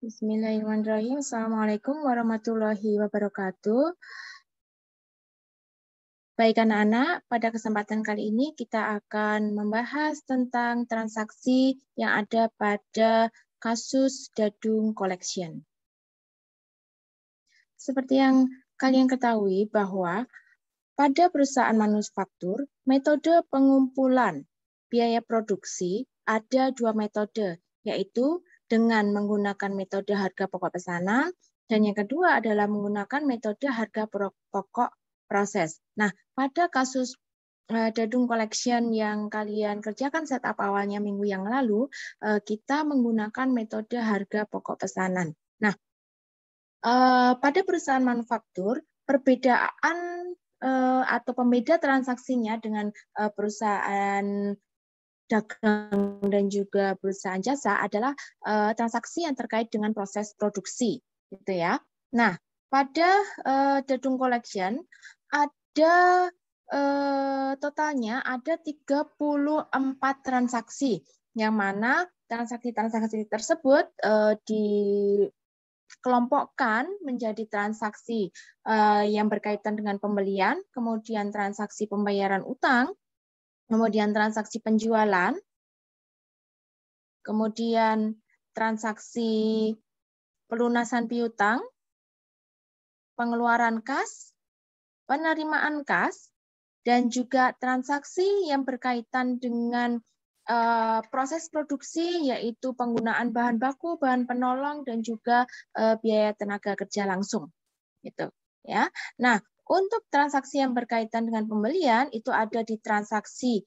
Bismillahirrahmanirrahim. Assalamualaikum warahmatullahi wabarakatuh. Baik anak-anak, pada kesempatan kali ini kita akan membahas tentang transaksi yang ada pada kasus Dadung Collection. Seperti yang kalian ketahui bahwa pada perusahaan manufaktur, metode pengumpulan biaya produksi ada dua metode, yaitu dengan menggunakan metode harga pokok pesanan, dan yang kedua adalah menggunakan metode harga pokok proses. Nah, pada kasus Dadung Collection yang kalian kerjakan setup awalnya minggu yang lalu, kita menggunakan metode harga pokok pesanan. Nah, pada perusahaan manufaktur, perbedaan atau pembeda transaksinya dengan perusahaan dagang dan juga perusahaan jasa adalah transaksi yang terkait dengan proses produksi, gitu ya. Nah, pada Dadung Collection ada totalnya ada 34 transaksi, yang mana transaksi-transaksi tersebut dikelompokkan menjadi transaksi yang berkaitan dengan pembelian, kemudian transaksi pembayaran utang, kemudian transaksi penjualan, kemudian transaksi pelunasan piutang, pengeluaran kas, penerimaan kas, dan juga transaksi yang berkaitan dengan proses produksi, yaitu penggunaan bahan baku, bahan penolong, dan juga biaya tenaga kerja langsung. Gitu, ya. Nah, untuk transaksi yang berkaitan dengan pembelian, itu ada di transaksi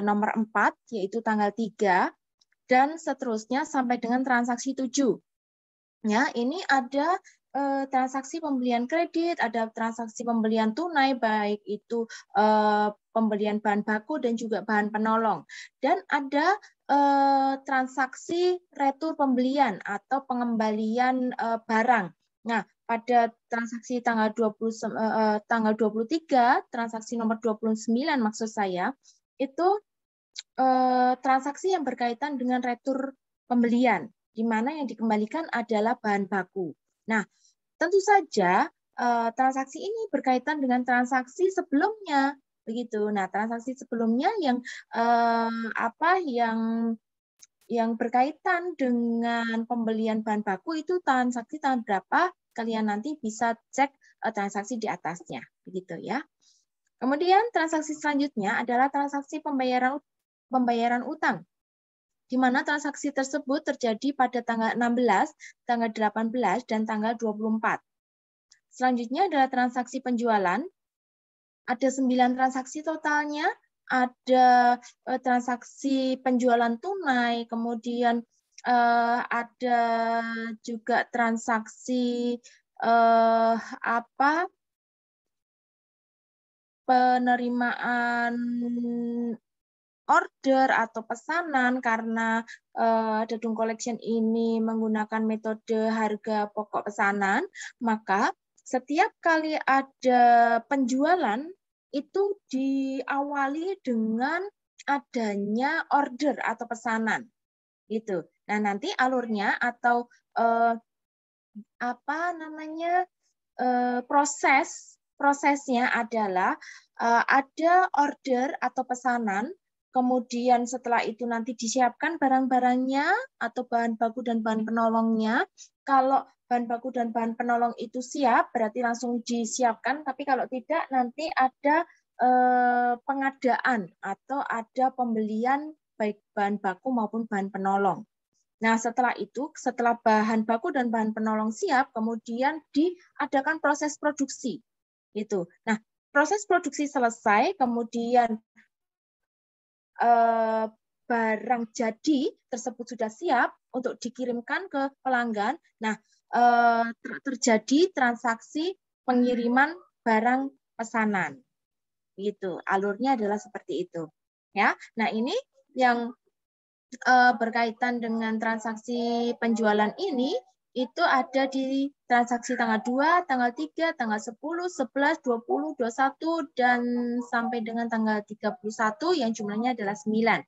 nomor 4, yaitu tanggal 3, dan seterusnya sampai dengan transaksi 7. Ya, ini ada transaksi pembelian kredit, ada transaksi pembelian tunai, baik itu pembelian bahan baku dan juga bahan penolong. Dan ada transaksi retur pembelian atau pengembalian barang. Nah, pada transaksi tanggal 23, transaksi nomor 29 maksud saya, itu transaksi yang berkaitan dengan retur pembelian, di mana yang dikembalikan adalah bahan baku. Nah, tentu saja transaksi ini berkaitan dengan transaksi sebelumnya, begitu. Nah, transaksi sebelumnya yang berkaitan dengan pembelian bahan baku itu transaksi tahun berapa? Kalian nanti bisa cek transaksi di atasnya, begitu ya. Kemudian transaksi selanjutnya adalah transaksi pembayaran utang, di mana transaksi tersebut terjadi pada tanggal 16, tanggal 18, dan tanggal 24. Selanjutnya adalah transaksi penjualan. Ada 9 transaksi totalnya. Ada transaksi penjualan tunai, kemudian ada juga transaksi penerimaan order atau pesanan, karena Dadung Collection ini menggunakan metode harga pokok pesanan, maka setiap kali ada penjualan itu diawali dengan adanya order atau pesanan. Gitu. Nah, nanti alurnya atau prosesnya adalah ada order atau pesanan, kemudian setelah itu nanti disiapkan barang-barangnya atau bahan baku dan bahan penolongnya. Kalau bahan baku dan bahan penolong itu siap, berarti langsung disiapkan, tapi kalau tidak nanti ada pengadaan atau ada pembelian baik bahan baku maupun bahan penolong. Nah, setelah itu, setelah bahan baku dan bahan penolong siap, kemudian diadakan proses produksi. Gitu. Nah, proses produksi selesai, kemudian barang jadi tersebut sudah siap untuk dikirimkan ke pelanggan. Nah, terjadi transaksi pengiriman barang pesanan. Gitu. Alurnya adalah seperti itu. Ya. Nah, ini yang berkaitan dengan transaksi penjualan ini, itu ada di transaksi tanggal 2, tanggal 3, tanggal 10, 11, 20, 21, dan sampai dengan tanggal 31 yang jumlahnya adalah 9.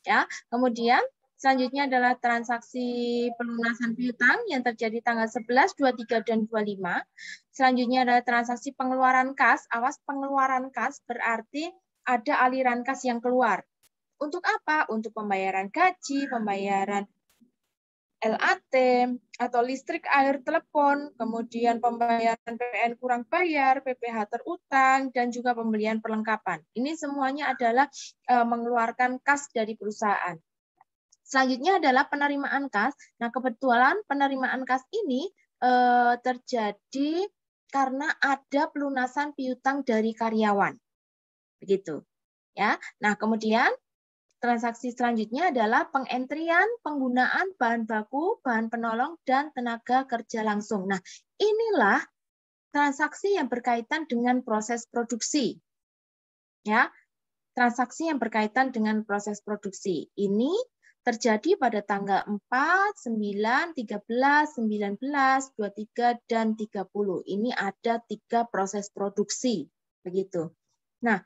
Ya. Kemudian Selanjutnya adalah transaksi pelunasan piutang yang terjadi tanggal 11, 23, dan 25. Selanjutnya adalah transaksi pengeluaran kas. Awas, pengeluaran kas berarti ada aliran kas yang keluar. Untuk apa? Untuk pembayaran gaji, pembayaran LAT, atau listrik, air, telepon, kemudian pembayaran PPN kurang bayar, PPh terutang, dan juga pembelian perlengkapan. Ini semuanya adalah mengeluarkan kas dari perusahaan. Selanjutnya adalah penerimaan kas. Nah, kebetulan penerimaan kas ini terjadi karena ada pelunasan piutang dari karyawan. Begitu. Ya. Nah, kemudian transaksi selanjutnya adalah pengentrian penggunaan bahan baku, bahan penolong, dan tenaga kerja langsung. Nah, inilah transaksi yang berkaitan dengan proses produksi. Ya, transaksi yang berkaitan dengan proses produksi. Ini terjadi pada tanggal 4, 9, 13, 19, 23, dan 30. Ini ada 3 proses produksi. Begitu. Nah,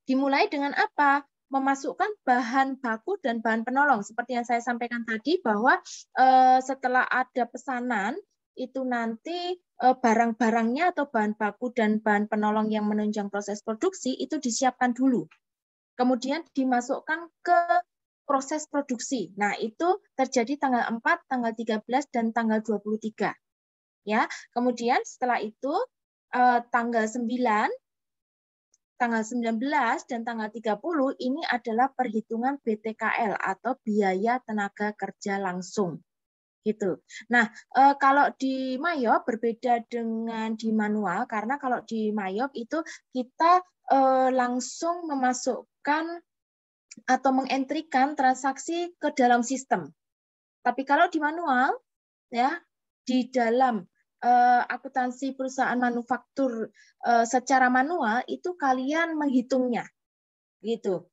dimulai dengan apa? Memasukkan bahan baku dan bahan penolong. Seperti yang saya sampaikan tadi, bahwa setelah ada pesanan, itu nanti barang-barangnya atau bahan baku dan bahan penolong yang menunjang proses produksi itu disiapkan dulu. Kemudian dimasukkan ke proses produksi. Nah, itu terjadi tanggal 4, tanggal 13, dan tanggal 23. Ya, kemudian setelah itu tanggal 9, tanggal 19, dan tanggal 30 ini adalah perhitungan BTKL atau biaya tenaga kerja langsung. Gitu. Nah, kalau di Mayop berbeda dengan di manual, karena kalau di Mayop itu kita langsung memasukkan atau mengentrikan transaksi ke dalam sistem. Tapi kalau di manual, ya, di dalam akuntansi perusahaan manufaktur secara manual itu kalian menghitungnya, gitu.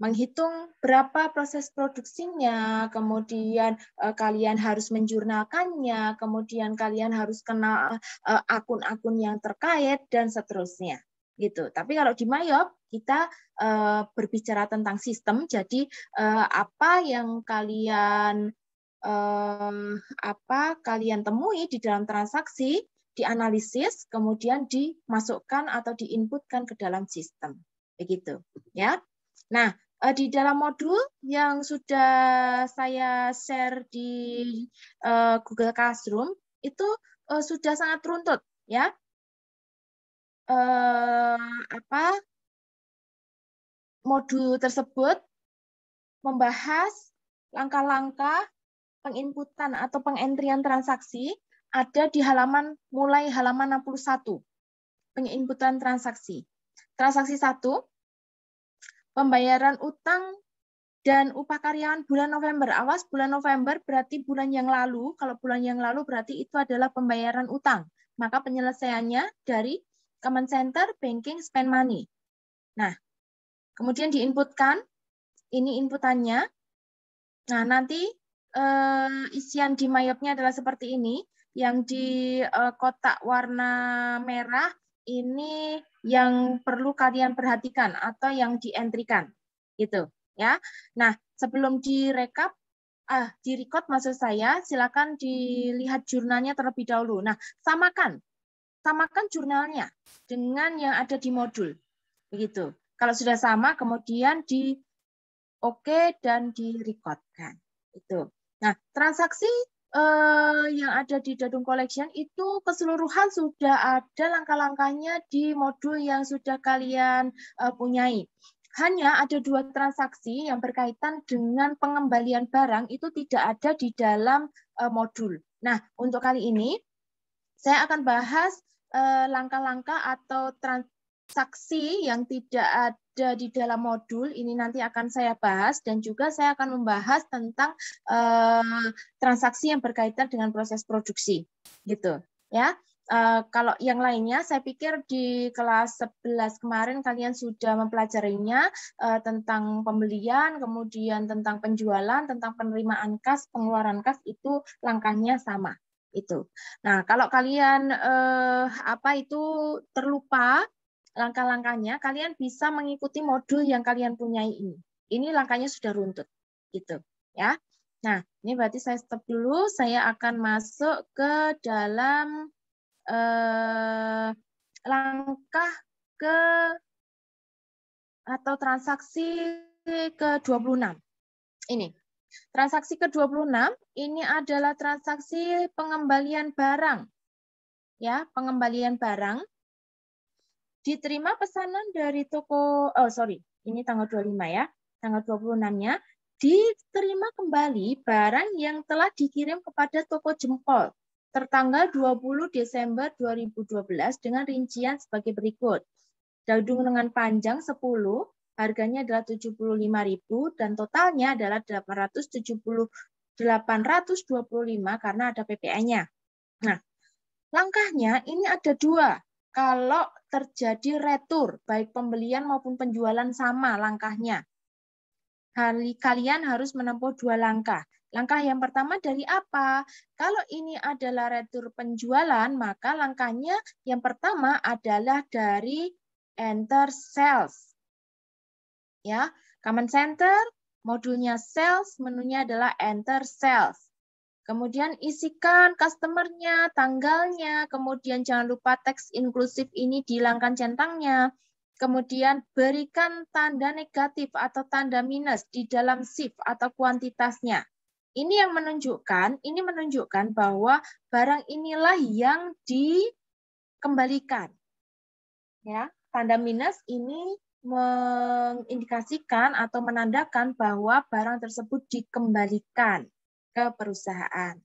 Menghitung berapa proses produksinya, kemudian kalian harus menjurnalkannya, kemudian kalian harus kenal akun-akun yang terkait, dan seterusnya. Gitu. Tapi kalau di Mayop kita berbicara tentang sistem, jadi apa yang kalian temui di dalam transaksi dianalisis, kemudian dimasukkan atau diinputkan ke dalam sistem. Begitu, ya. Nah, di dalam modul yang sudah saya share di Google Classroom itu sudah sangat runtut, ya. Modul tersebut membahas langkah-langkah penginputan atau pengentrian transaksi ada di mulai halaman 61. Penginputan transaksi. Transaksi 1, pembayaran utang dan upah karyawan bulan November. Awas, bulan November berarti bulan yang lalu. Kalau bulan yang lalu berarti itu adalah pembayaran utang. Maka penyelesaiannya dari Common Center, Banking, Spend Money. Nah, kemudian diinputkan. Ini inputannya. Nah, nanti isian di Mayopnya adalah seperti ini. Yang di kotak warna merah ini yang perlu kalian perhatikan atau yang dientrikan, gitu ya. Nah, sebelum direkap, direcord maksud saya, silakan dilihat jurnalnya terlebih dahulu. Nah, samakan jurnalnya dengan yang ada di modul, begitu. Kalau sudah sama, kemudian di oke dan direcordkan. Itu. Nah, transaksi yang ada di Dadung Collection itu keseluruhan sudah ada langkah-langkahnya di modul yang sudah kalian punyai. Hanya ada 2 transaksi yang berkaitan dengan pengembalian barang itu tidak ada di dalam modul. Nah, untuk kali ini saya akan bahas langkah-langkah atau transaksi yang tidak ada di dalam modul. Ini nanti akan saya bahas, dan juga saya akan membahas tentang transaksi yang berkaitan dengan proses produksi, gitu ya. Kalau yang lainnya, saya pikir di kelas 11 kemarin kalian sudah mempelajarinya tentang pembelian, kemudian tentang penjualan, tentang penerimaan kas, pengeluaran kas, itu langkahnya sama. Itu. Nah, kalau kalian terlupa langkah-langkahnya, kalian bisa mengikuti modul yang kalian punyai ini. Ini langkahnya sudah runtut. gitu ya. Nah, ini berarti saya stop dulu. Saya akan masuk ke dalam langkah ke atau transaksi ke-26. Ini. Transaksi ke-26 ini adalah transaksi pengembalian barang. Ya, pengembalian barang. Diterima pesanan dari toko, ini tanggal 25 ya. Tanggal 26-nya diterima kembali barang yang telah dikirim kepada toko jempol tertanggal 20 Desember 2012 dengan rincian sebagai berikut. Daging dengan panjang 10, harganya adalah 75.000 dan totalnya adalah 825 karena ada PPN-nya. Nah, langkahnya ini ada dua. Kalau terjadi retur, baik pembelian maupun penjualan sama langkahnya. Kalian harus menempuh dua langkah. Langkah yang pertama dari apa? Kalau ini adalah retur penjualan, maka langkahnya yang pertama adalah dari enter sales. Ya, Command Center, modulnya sales, menunya adalah enter sales. Kemudian isikan customer-nya, tanggalnya, kemudian jangan lupa teks inklusif ini dihilangkan centangnya. Kemudian berikan tanda negatif atau tanda minus di dalam shift atau kuantitasnya. Ini yang menunjukkan bahwa barang inilah yang dikembalikan. Ya, tanda minus ini mengindikasikan atau menandakan bahwa barang tersebut dikembalikan ke perusahaan.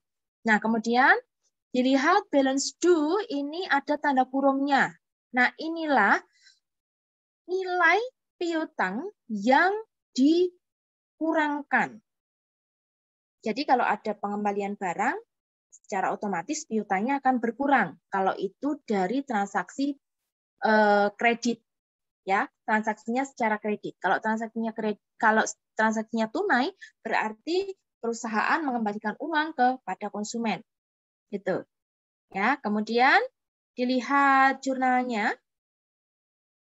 Nah, kemudian dilihat balance due ini ada tanda kurungnya. Nah, inilah nilai piutang yang dikurangkan. Jadi kalau ada pengembalian barang, secara otomatis piutangnya akan berkurang. Kalau itu dari transaksi kredit, ya, transaksinya secara kredit. Kalau transaksinya tunai, berarti perusahaan mengembalikan uang kepada konsumen. Gitu. Ya, kemudian dilihat jurnalnya.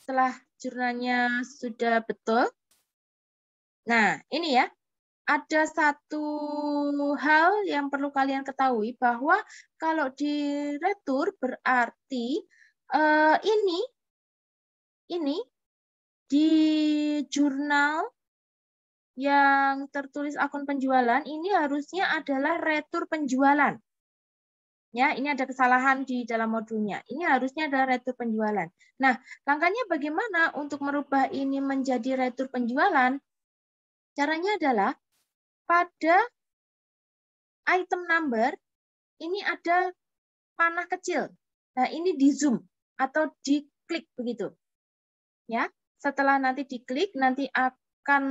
Setelah jurnalnya sudah betul. Nah, ini ya. Ada satu hal yang perlu kalian ketahui bahwa kalau di retur berarti ini di jurnal yang tertulis akun penjualan ini harusnya adalah retur penjualan. Ya, ini ada kesalahan di dalam modulnya. Ini harusnya adalah retur penjualan. Nah, langkahnya bagaimana untuk merubah ini menjadi retur penjualan? Caranya adalah pada item number ini ada panah kecil. Nah, ini di zoom atau diklik begitu. Ya, setelah nanti diklik nanti akan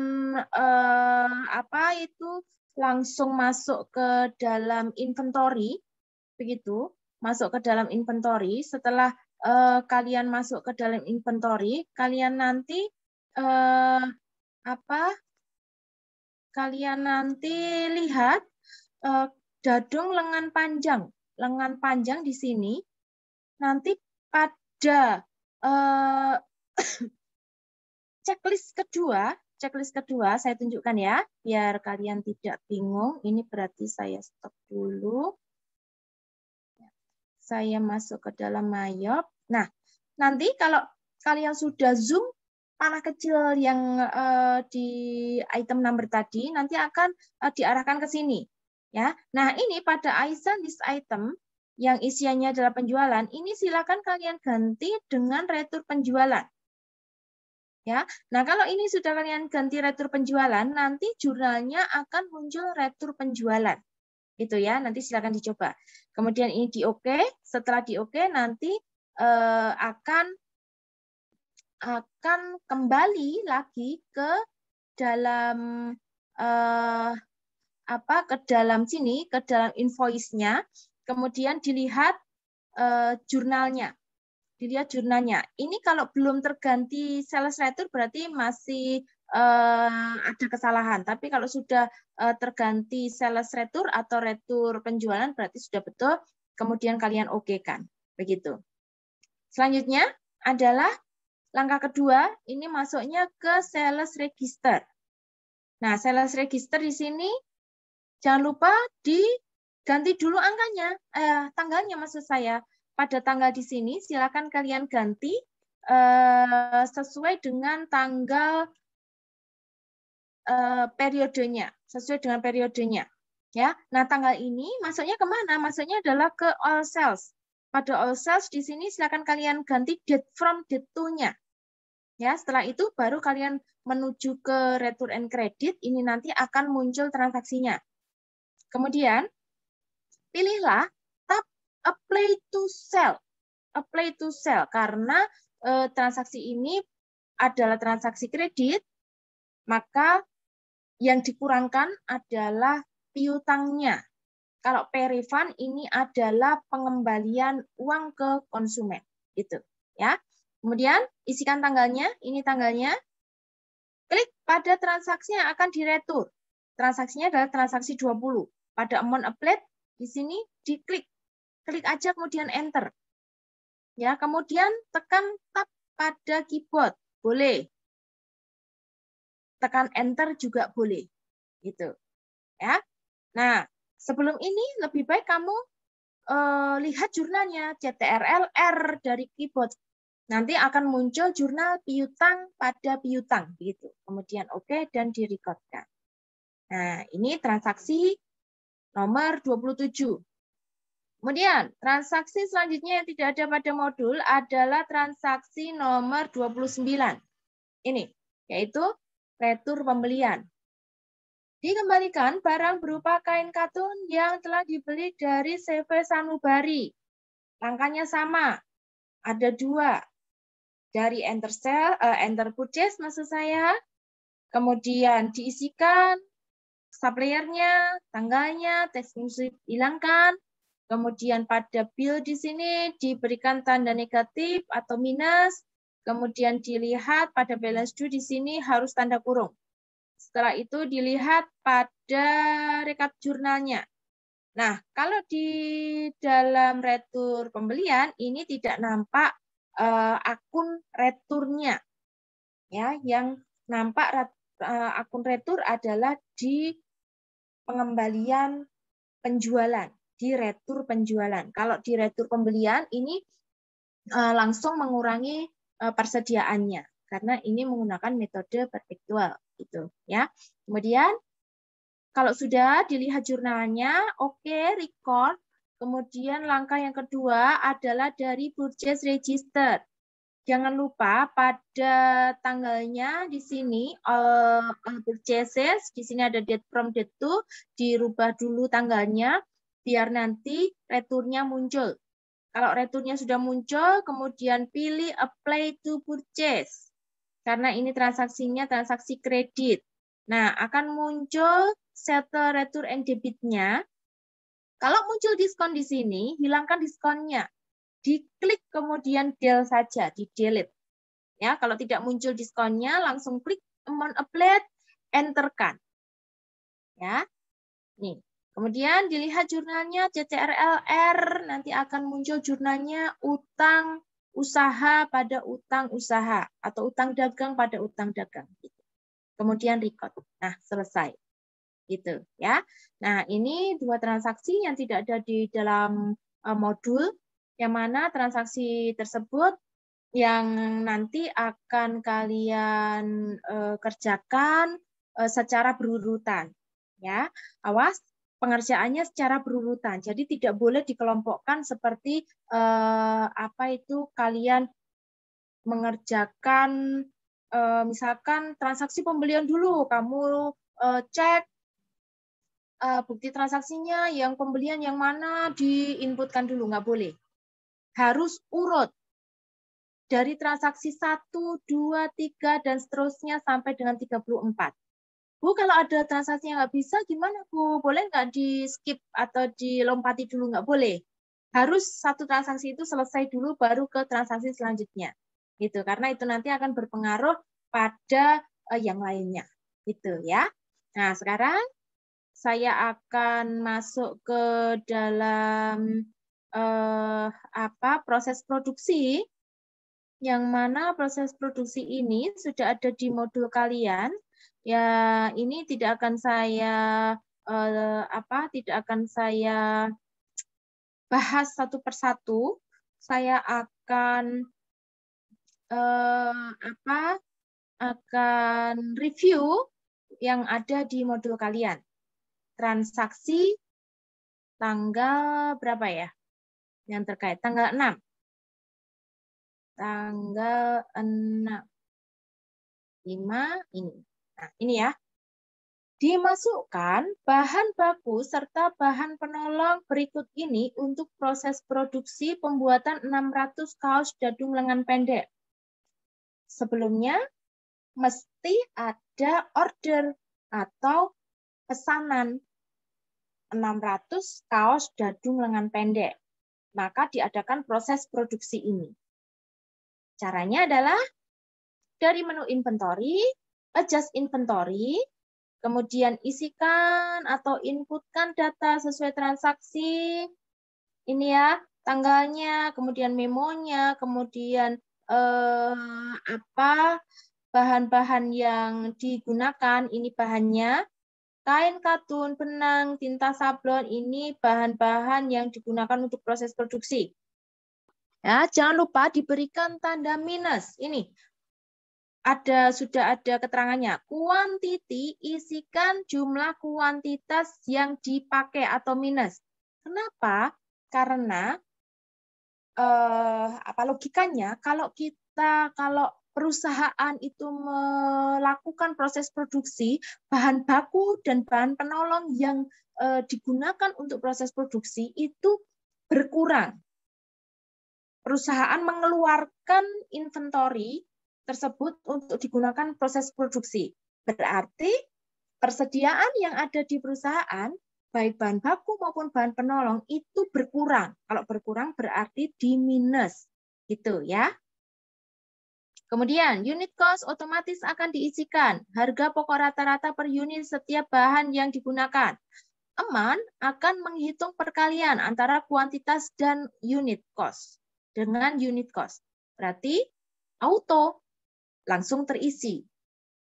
langsung masuk ke dalam inventory begitu, masuk ke dalam inventory. Setelah kalian masuk ke dalam inventory, kalian nanti lihat dadung lengan panjang. Lengan panjang di sini nanti pada checklist kedua saya tunjukkan ya, biar kalian tidak bingung. Ini berarti saya stop dulu. Saya masuk ke dalam Mayop. Nah, nanti kalau kalian sudah zoom panah kecil yang di item number tadi, nanti akan diarahkan ke sini. Ya, nah ini pada list item yang isiannya adalah penjualan, ini silakan kalian ganti dengan retur penjualan. Ya, nah kalau ini sudah kalian ganti retur penjualan, nanti jurnalnya akan muncul retur penjualan. Itu ya, nanti silakan dicoba. Kemudian ini di OK, setelah di OK nanti akan kembali lagi ke dalam ke dalam sini, ke dalam invoice-nya, kemudian dilihat jurnalnya. Dilihat jurnalnya. Ini kalau belum terganti sales retur berarti masih ada kesalahan. Tapi kalau sudah terganti sales retur atau retur penjualan berarti sudah betul. Kemudian kalian OK-kan. Begitu. Selanjutnya adalah langkah kedua. Ini masuknya ke sales register. Nah, sales register di sini jangan lupa diganti dulu angkanya, tanggalnya maksud saya. Pada tanggal di sini silakan kalian ganti sesuai dengan tanggal periodenya, sesuai dengan periodenya. Ya, nah tanggal ini masuknya kemana? Masuknya adalah ke all sales. Pada all sales di sini silakan kalian ganti date from date to-nya. Ya, setelah itu baru kalian menuju ke return and credit, ini nanti akan muncul transaksinya. Kemudian pilihlah tab apply to sell. Apply to sell karena transaksi ini adalah transaksi kredit, maka yang dikurangkan adalah piutangnya. Kalau pay refund ini adalah pengembalian uang ke konsumen, gitu ya. Kemudian isikan tanggalnya, ini tanggalnya. Klik pada transaksi yang akan diretur. Transaksinya adalah transaksi 20. Pada amount applied di sini diklik. Klik aja kemudian enter. Ya, kemudian tekan tab pada keyboard. Boleh. Tekan enter juga boleh. Gitu. Ya. Nah, sebelum ini lebih baik kamu lihat jurnalnya CTRL-R dari keyboard. Nanti akan muncul jurnal piutang pada piutang gitu. Kemudian oke dan direcordkan. Nah, ini transaksi nomor 27. Kemudian, transaksi selanjutnya yang tidak ada pada modul adalah transaksi nomor 29. Ini, yaitu retur pembelian. Dikembalikan barang berupa kain katun yang telah dibeli dari CV Sanubari. Langkahnya sama, ada 2. Dari enter purchase maksud saya, kemudian diisikan suppliernya, tanggalnya, teks musik hilangkan, kemudian pada bill di sini diberikan tanda negatif atau minus, kemudian dilihat pada balance due di sini harus tanda kurung. Setelah itu dilihat pada rekap jurnalnya. Nah, kalau di dalam retur pembelian ini tidak nampak akun returnya. Ya, yang nampak akun retur adalah di pengembalian penjualan, di retur penjualan. Kalau di retur pembelian ini langsung mengurangi persediaannya karena ini menggunakan metode perpetual gitu ya. Kemudian kalau sudah dilihat jurnalnya, oke, record. Kemudian langkah yang kedua adalah dari purchase register. Jangan lupa pada tanggalnya di sini all purchases, di sini ada date from date to, dirubah dulu tanggalnya biar nanti returnya muncul. Kalau returnya sudah muncul, kemudian pilih apply to purchase. Karena ini transaksinya transaksi kredit. Nah, akan muncul settle return and debit-nya. Kalau muncul diskon di sini, hilangkan diskonnya. Diklik kemudian del saja, di delete. Ya, kalau tidak muncul diskonnya, langsung klik amount applied, enterkan. Ya, nih. Kemudian dilihat jurnalnya CTRL-R, nanti akan muncul jurnalnya utang usaha pada utang usaha atau utang dagang pada utang dagang. Kemudian record. Nah, selesai. Gitu ya. Nah, ini 2 transaksi yang tidak ada di dalam modul, yang mana transaksi tersebut yang nanti akan kalian kerjakan secara berurutan. Ya, awas pengerjaannya secara berurutan. Jadi tidak boleh dikelompokkan seperti apa itu kalian mengerjakan misalkan transaksi pembelian dulu, kamu cek bukti transaksinya, yang pembelian yang mana diinputkan dulu, nggak boleh. Harus urut. Dari transaksi 1, 2, 3, dan seterusnya sampai dengan 34. Bu, kalau ada transaksi yang nggak bisa, gimana Bu? Boleh nggak di-skip atau dilompati dulu? Nggak boleh. Harus satu transaksi itu selesai dulu, baru ke transaksi selanjutnya. Gitu, karena itu nanti akan berpengaruh pada yang lainnya. Gitu ya. Nah, sekarang saya akan masuk ke dalam proses produksi, yang mana proses produksi ini sudah ada di modul kalian. Ya, ini tidak akan saya bahas satu persatu. Saya akan review yang ada di modul kalian. Transaksi tanggal berapa ya? Yang terkait tanggal 6. Tanggal 6. 5 ini. Nah, ini ya. Dimasukkan bahan baku serta bahan penolong berikut ini untuk proses produksi pembuatan 600 kaos dadung lengan pendek. Sebelumnya, mesti ada order atau pesanan 600 kaos dadung lengan pendek. Maka diadakan proses produksi ini. Caranya adalah dari menu inventory, adjust inventory, kemudian isikan atau inputkan data sesuai transaksi. Ini ya, tanggalnya, kemudian memonya, kemudian bahan-bahan yang digunakan, ini bahannya. Kain katun, benang, tinta sablon, ini bahan-bahan yang digunakan untuk proses produksi. Ya, jangan lupa diberikan tanda minus. Ini sudah ada keterangannya. Quantity, isikan jumlah kuantitas yang dipakai atau minus. Kenapa? Karena logikanya kalau perusahaan itu melakukan proses produksi, bahan baku dan bahan penolong yang digunakan untuk proses produksi itu berkurang. Perusahaan mengeluarkan inventory tersebut untuk digunakan proses produksi. Berarti persediaan yang ada di perusahaan, baik bahan baku maupun bahan penolong, itu berkurang. Kalau berkurang berarti di minus. Gitu ya. Kemudian, unit cost otomatis akan diisikan. Harga pokok rata-rata per unit setiap bahan yang digunakan. Aman akan menghitung perkalian antara kuantitas dan unit cost. Dengan unit cost. Berarti auto langsung terisi.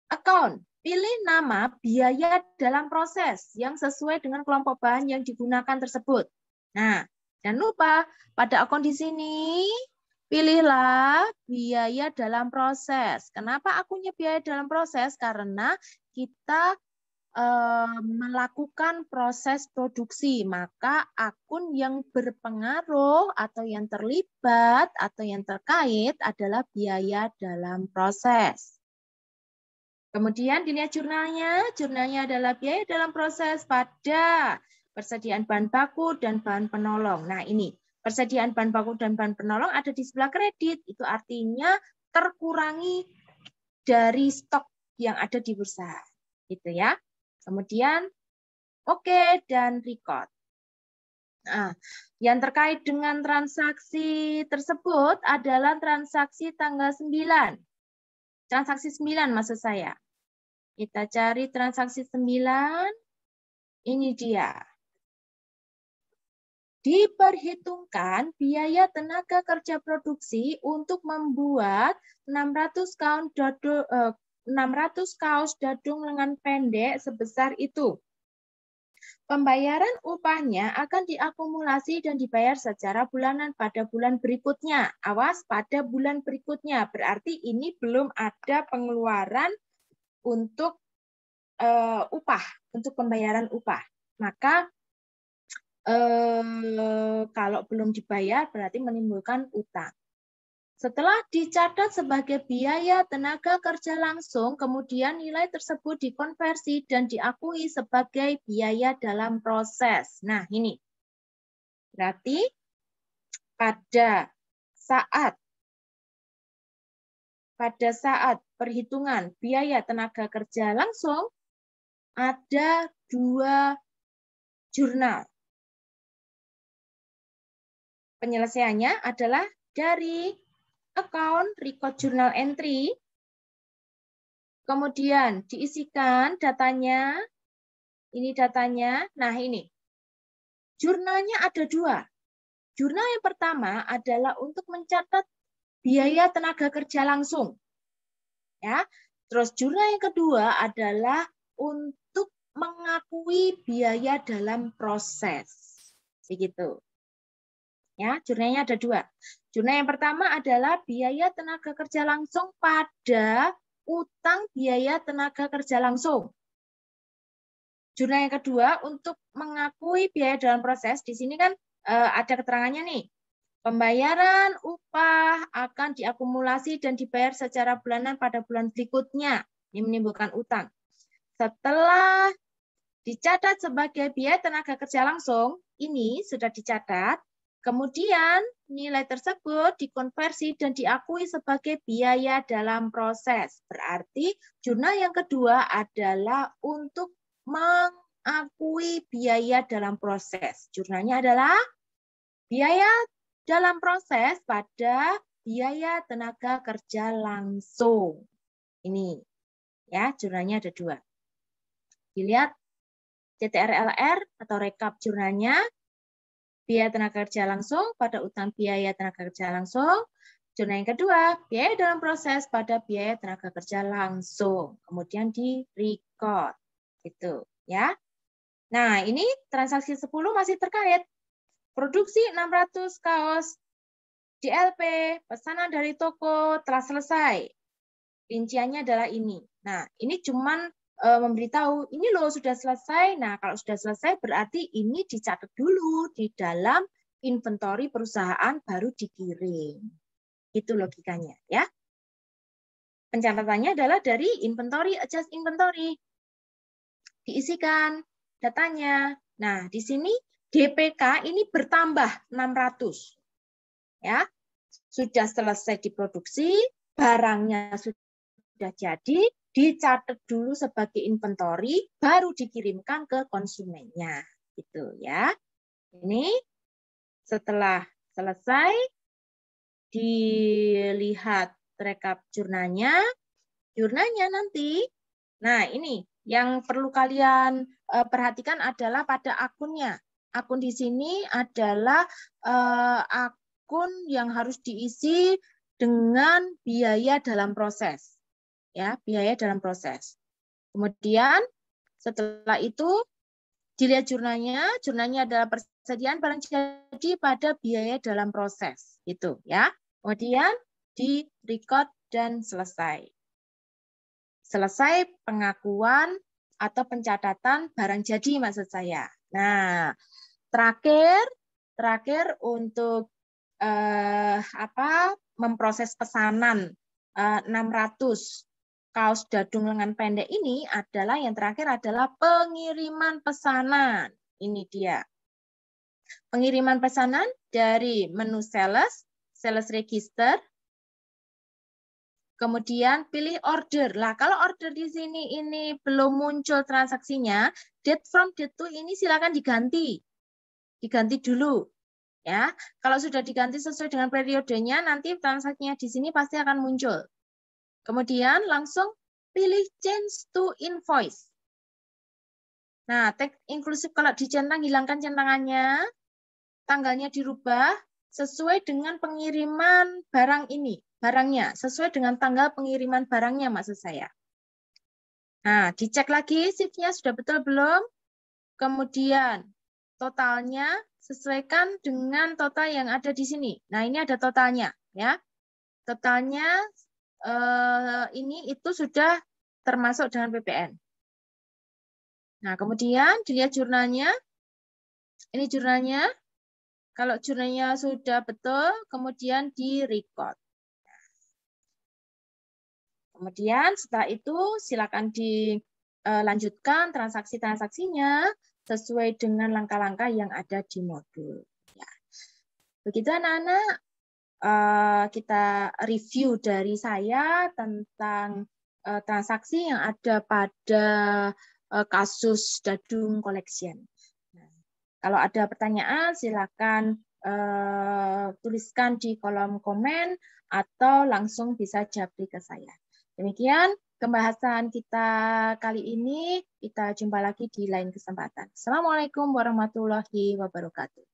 Account, pilih nama biaya dalam proses yang sesuai dengan kelompok bahan yang digunakan tersebut. Nah, jangan lupa pada account di sini pilihlah biaya dalam proses. Kenapa akunnya biaya dalam proses? Karena kita melakukan proses produksi, maka akun yang berpengaruh atau yang terlibat atau yang terkait adalah biaya dalam proses. Kemudian dilihat jurnalnya. Jurnalnya adalah biaya dalam proses pada persediaan bahan baku dan bahan penolong. Nah, ini persediaan bahan baku dan bahan penolong ada di sebelah kredit. Itu artinya terkurangi dari stok yang ada di perusahaan. Gitu ya. Kemudian oke dan record. Nah, yang terkait dengan transaksi tersebut adalah transaksi tanggal 9. Transaksi 9 maksud saya. Kita cari transaksi 9. Ini dia. Diperhitungkan biaya tenaga kerja produksi untuk membuat 600 kaos dadung lengan pendek sebesar itu. Pembayaran upahnya akan diakumulasi dan dibayar secara bulanan pada bulan berikutnya. Awas, pada bulan berikutnya. Berarti ini belum ada pengeluaran untuk upah, untuk pembayaran upah. Maka kalau belum dibayar berarti menimbulkan utang. Setelah dicatat sebagai biaya tenaga kerja langsung, kemudian nilai tersebut dikonversi dan diakui sebagai biaya dalam proses. Nah, ini. Berarti pada saat perhitungan biaya tenaga kerja langsung, ada 2 jurnal. Penyelesaiannya adalah dari account record journal entry, kemudian diisikan datanya, ini datanya, nah ini. Jurnalnya ada 2. Jurnal yang pertama adalah untuk mencatat biaya tenaga kerja langsung. Ya, Terus jurnal yang kedua adalah untuk mengakui biaya dalam proses. Begitu. Ya, jurnalnya ada 2. Jurnal yang pertama adalah biaya tenaga kerja langsung pada utang biaya tenaga kerja langsung. Jurnal yang kedua untuk mengakui biaya dalam proses. Di sini kan ada keterangannya nih. Pembayaran upah akan diakumulasi dan dibayar secara bulanan pada bulan berikutnya. Ini menimbulkan utang. Setelah dicatat sebagai biaya tenaga kerja langsung, ini sudah dicatat. Kemudian nilai tersebut dikonversi dan diakui sebagai biaya dalam proses. Berarti jurnal yang kedua adalah untuk mengakui biaya dalam proses. Jurnalnya adalah biaya dalam proses pada biaya tenaga kerja langsung. Ini ya, jurnalnya ada 2. Dilihat CTRLR atau rekap jurnalnya, biaya tenaga kerja langsung pada utang biaya tenaga kerja langsung. Jurnal yang kedua, biaya dalam proses pada biaya tenaga kerja langsung. Kemudian di record. Gitu ya. Nah, ini transaksi 10 masih terkait. Produksi 600 kaos DLP, pesanan dari toko telah selesai. Rinciannya adalah ini. Nah, ini cuman memberitahu, ini loh sudah selesai. Nah, kalau sudah selesai berarti ini dicatat dulu di dalam inventory perusahaan baru dikirim. Itu logikanya ya. Pencatatannya adalah dari inventory, adjust inventory. Diisikan datanya. Nah, di sini DPK ini bertambah 600. Ya. Sudah selesai diproduksi, barangnya sudah jadi, dicatat dulu sebagai inventory, baru dikirimkan ke konsumennya, gitu ya. Ini setelah selesai, dilihat rekap jurnalnya nanti. Nah, ini yang perlu kalian perhatikan adalah pada akunnya. Akun di sini adalah akun yang harus diisi dengan biaya dalam proses. Ya, biaya dalam proses. Kemudian setelah itu dilihat jurnalnya adalah persediaan barang jadi pada biaya dalam proses, gitu ya. Kemudian di record dan selesai. Selesai pengakuan atau pencatatan barang jadi maksud saya. Nah, terakhir untuk memproses pesanan 600 kaos dadung lengan pendek ini adalah yang terakhir adalah pengiriman pesanan. Ini dia. Pengiriman pesanan dari menu sales register, kemudian pilih order. Lah, kalau order di sini ini belum muncul transaksinya, date from date to ini silakan diganti. Diganti dulu. Ya, kalau sudah diganti sesuai dengan periodenya, nanti transaksinya di sini pasti akan muncul. Kemudian langsung pilih change to invoice. Nah, tag inklusif kalau dicentang, hilangkan centangannya, tanggalnya dirubah sesuai dengan pengiriman barang ini, barangnya, sesuai dengan tanggal pengiriman barangnya maksud saya. Nah, dicek lagi shift-nya sudah betul belum? Kemudian totalnya sesuaikan dengan total yang ada di sini. Nah, ini ada totalnya, ya. Totalnya ini itu sudah termasuk dengan PPN. Nah, kemudian dilihat jurnalnya. Ini jurnalnya. Kalau jurnalnya sudah betul, kemudian di-record. Kemudian setelah itu silakan dilanjutkan transaksi-transaksinya sesuai dengan langkah-langkah yang ada di modul. Ya. Begitu anak-anak, kita review dari saya tentang transaksi yang ada pada kasus Dadung Collection. Nah, kalau ada pertanyaan, silakan tuliskan di kolom komen atau langsung bisa japri ke saya. Demikian pembahasan kita kali ini. Kita jumpa lagi di lain kesempatan. Assalamualaikum warahmatullahi wabarakatuh.